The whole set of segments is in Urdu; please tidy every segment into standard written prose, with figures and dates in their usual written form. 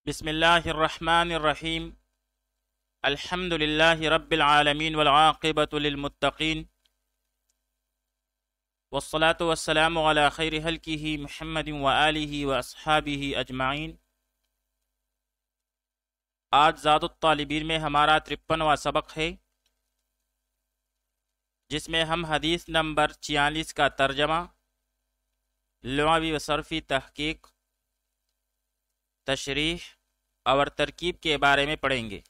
بسم اللہ الرحمن الرحیم الحمد للہ رب العالمین والعاقبۃ للمتقین والصلاة والسلام علی خیر خلقہ محمد وآلہ واصحابہ اجمعین۔ آج زاد الطالبین میں ہمارا 53واں سبق ہے، جس میں ہم حدیث نمبر 46 کا ترجمہ، لغوی و صرفی تحقیق، تشریح اور ترکیب کے بارے میں پڑھیں گے۔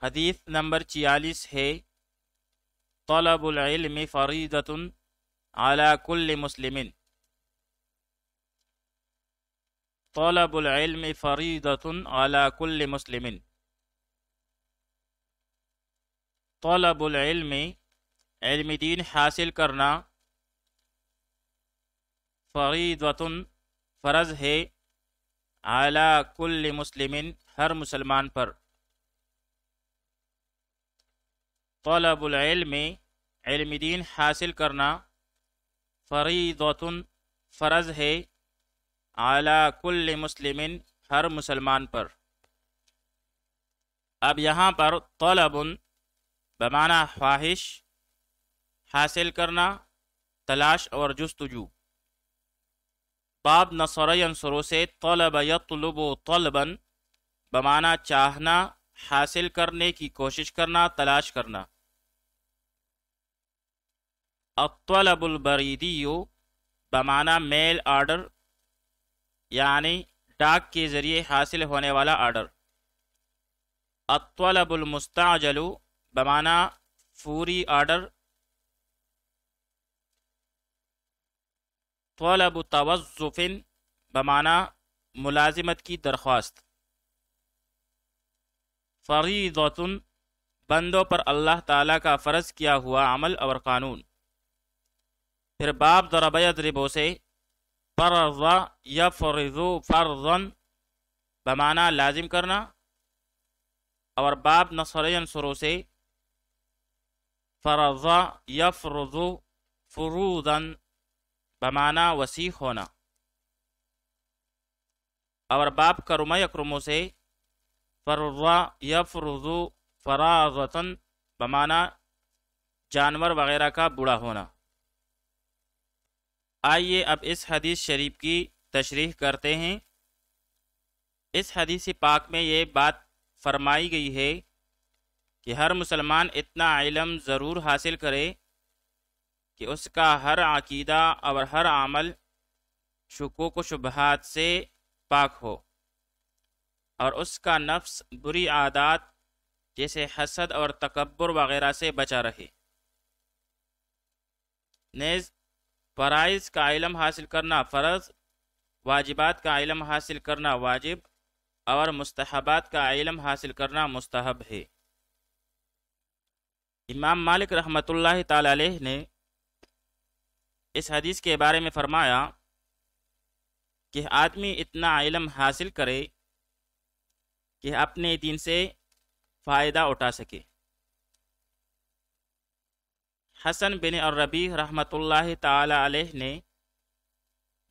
حدیث نمبر 46 ہے، طلب العلم فریضۃ علی کل مسلم۔ طلب العلم فریضۃ علی کل مسلم۔ طلب العلم، علم دین حاصل کرنا، فریضۃ، فرض ہے، علی کل مسلم، ہر مسلمان پر۔ طلب العلم، علم دین حاصل کرنا، فریضۃ، فرض ہے، علی کل مسلم، ہر مسلمان پر۔ اب یہاں پر طلب بمعنی خواہش، حاصل کرنا، تلاش اور جستجو۔ باب نصر ینصر سے طلب یطلب طلبا بمعنی چاہنا، حاصل کرنے کی کوشش کرنا، تلاش کرنا۔ الطلب البریدی بمعنی میل آرڈر، یعنی ڈاک کے ذریعے حاصل ہونے والا آرڈر۔ الطلب المستعجل بمعنی فوری آرڈر۔ طلب توظف بمعنی ملازمت کی درخواست۔ فریضۃ، بندوں پر اللہ تعالیٰ کا فرض کیا ہوا عمل اور قانون۔ پھر باب ضرب یضرب سے فرض یفرض فرضا بمعنی لازم کرنا، اور باب نصر ینصر سے فرض یفرض فروضا بمعنی وسیع ہونا، اور باب کرم یکرم سے فرض یفرض فراضتا بمعنی جانور وغیرہ کا بوڑھا ہونا۔ آئیے اب اس حدیث شریف کی تشریح کرتے ہیں۔ اس حدیث پاک میں یہ بات فرمائی گئی ہے کہ ہر مسلمان اتنا علم ضرور حاصل کرے کہ اس کا ہر عقیدہ اور ہر عمل شکوک و شبہات سے پاک ہو، اور اس کا نفس بری عادات جیسے حسد اور تکبر وغیرہ سے بچا رہے۔ نیز فرائض کا علم حاصل کرنا فرض، واجبات کا علم حاصل کرنا واجب، اور مستحبات کا علم حاصل کرنا مستحب ہے۔ امام مالک رحمۃ اللہ تعالی علیہ نے اس حدیث کے بارے میں فرمایا کہ آدمی اتنا علم حاصل کرے کہ اپنے دین سے فائدہ اٹھا سکے۔ حسن بن الربیع رحمۃ اللہ تعالی علیہ نے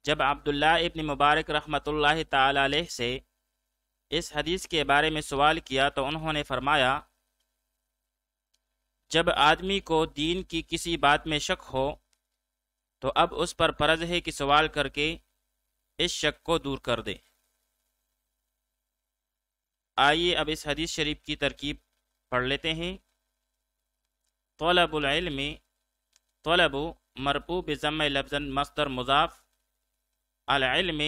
جب عبداللہ ابن مبارک رحمۃ اللہ تعالی علیہ سے اس حدیث کے بارے میں سوال کیا تو انہوں نے فرمایا، جب آدمی کو دین کی کسی بات میں شک ہو تو اب اس پر فرض ہے کہ سوال کر کے اس شک کو دور کر دے۔ آئیے اب اس حدیث شریف کی ترکیب پڑھ لیتے ہیں۔ طلب العلم، طلب مرفوع بضم لفظا مصدر مضاف، العلم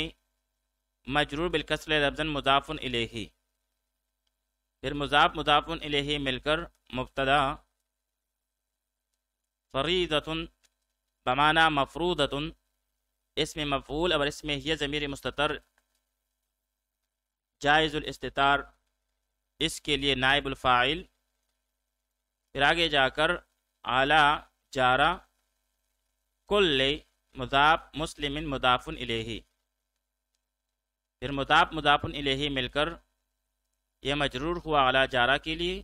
مجرور بالکسر لفظا مضاف الیہ، پھر مضاف مضاف الیہ مل کر مبتدا۔ فریضۃ بمعنی مفروضۃ، اسم مفعول اور اس میں یہ ضمیر مستتر جائز الاستتار، اس کے لیے نائب الفاعل۔ پھر آگے جا کر اعلی جارہ، کل مضاف، مسلم مضاف الیہ، پھر مضاف مضاف الیہ مل کر یہ مجرور ہوا اعلی جارہ کے لیے،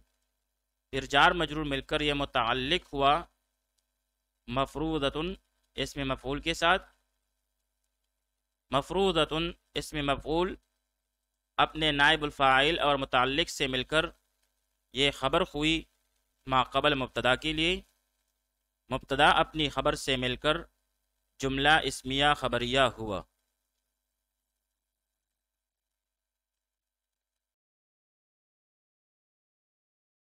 پھر جار مجرور مل کر یہ متعلق ہوا مفروضۃ اسم مفعول کے ساتھ۔ مفروضۃ اسم مفعول اپنے نائب الفاعل اور متعلق سے مل کر یہ خبر ہوئی ما قبل مبتدا کے لیے، مبتدا اپنی خبر سے مل کر جملہ اسمیہ خبریہ ہوا۔